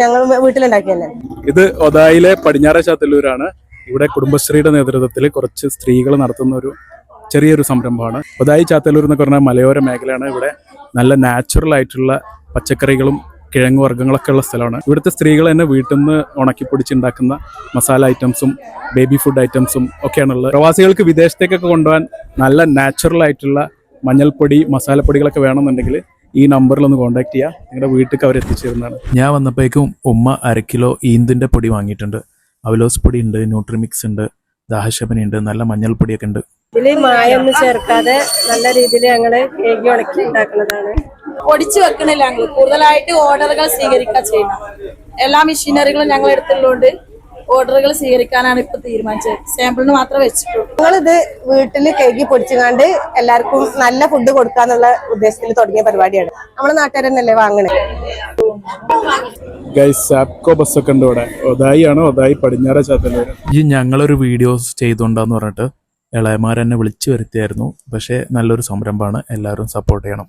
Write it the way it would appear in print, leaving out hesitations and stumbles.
ഞങ്ങൾ വീട്ടിലുണ്ടാക്കി തന്നെ. ഇത് ഒതായിലെ പടിഞ്ഞാറ ചാത്തല്ലൂരാണ്. ഇവിടെ കുടുംബശ്രീയുടെ നേതൃത്വത്തിൽ കുറച്ച് സ്ത്രീകൾ നടത്തുന്ന ഒരു ചെറിയൊരു സംരംഭമാണ്. ഒതായി ചാത്തല്ലൂർ എന്നൊക്കെ പറഞ്ഞാൽ മലയോര മേഖലയാണ്. ഇവിടെ നല്ല നാച്ചുറൽ ആയിട്ടുള്ള പച്ചക്കറികളും കിഴങ്ങ് വർഗ്ഗങ്ങളൊക്കെ ഉള്ള സ്ഥലമാണ്. ഇവിടുത്തെ സ്ത്രീകൾ തന്നെ വീട്ടിൽ നിന്ന് ഉണക്കിപ്പൊടിച്ചുണ്ടാക്കുന്ന മസാല ഐറ്റംസും ബേബി ഫുഡ് ഐറ്റംസും ഒക്കെയാണുള്ളത്. പ്രവാസികൾക്ക് വിദേശത്തേക്കൊക്കെ കൊണ്ടുപോകാൻ നല്ല നാച്ചുറൽ ആയിട്ടുള്ള മഞ്ഞൾപ്പൊടി മസാലപ്പൊടികളൊക്കെ വേണമെന്നുണ്ടെങ്കിൽ ഈ നമ്പറിലൊന്ന് കോൺടാക്ട് ചെയ്യുക. നിങ്ങളുടെ വീട്ടിലേക്ക് അവർ എത്തിച്ചേരുന്നതാണ്. ഞാൻ വന്നപ്പോഴേക്കും ഉമ്മ 1/2 കിലോ ഈന്തിൻ്റെ പൊടി വാങ്ങിയിട്ടുണ്ട്. അവലോസ് പൊടി ഉണ്ട്, ന്യൂട്രിമിക്സ് ഉണ്ട്, ദാഹശമനി ഉണ്ട്, നല്ല മഞ്ഞൾപ്പൊടിയൊക്കെ ഉണ്ട്. ഇതിൽ മായൊന്നും ചേർക്കാതെ നല്ല രീതിയിൽ ഞങ്ങള് കേക്ക് ഉണക്കി ഉണ്ടാക്കുന്നതാണ്. പൊടിച്ചു വെക്കണില്ല, ഞങ്ങൾ കൂടുതലായിട്ട് ഓർഡറുകൾ സ്വീകരിക്കാൻ ചെയ്യണം. എല്ലാ മെഷീനറികളും ഞങ്ങൾ എടുത്തുള്ളതുകൊണ്ട് ഓർഡറുകൾ സ്വീകരിക്കാനാണ് ഇപ്പൊ തീരുമാനിച്ചത്. സാമ്പിളിന് മാത്രമേ വെച്ചിട്ടുള്ളൂ. ഞങ്ങളിത് വീട്ടില് കേക്ക് പൊടിച്ചുകാണ്ട് എല്ലാവർക്കും നല്ല ഫുഡ് കൊടുക്കാന്നുള്ള ഉദ്ദേശത്തിൽ തുടങ്ങിയ പരിപാടിയാണ്. നമ്മുടെ നാട്ടുകാർ തന്നെയല്ലേ വാങ്ങണേ. സാപ്കോ ബസ്സൊക്കെ ഉണ്ട് ഇവിടെ. ഒതായി ആണ്, ഒതായി പടിഞ്ഞാറ ചാത്തല്ലൂർ. ഈ ഞങ്ങളൊരു വീഡിയോസ് ചെയ്തുകൊണ്ടാന്ന് പറഞ്ഞിട്ട് ഇളയമാരെന്നെ വിളിച്ചു വരുത്തിയായിരുന്നു. പക്ഷേ നല്ലൊരു സംരംഭമാണ്, എല്ലാവരും സപ്പോർട്ട് ചെയ്യണം.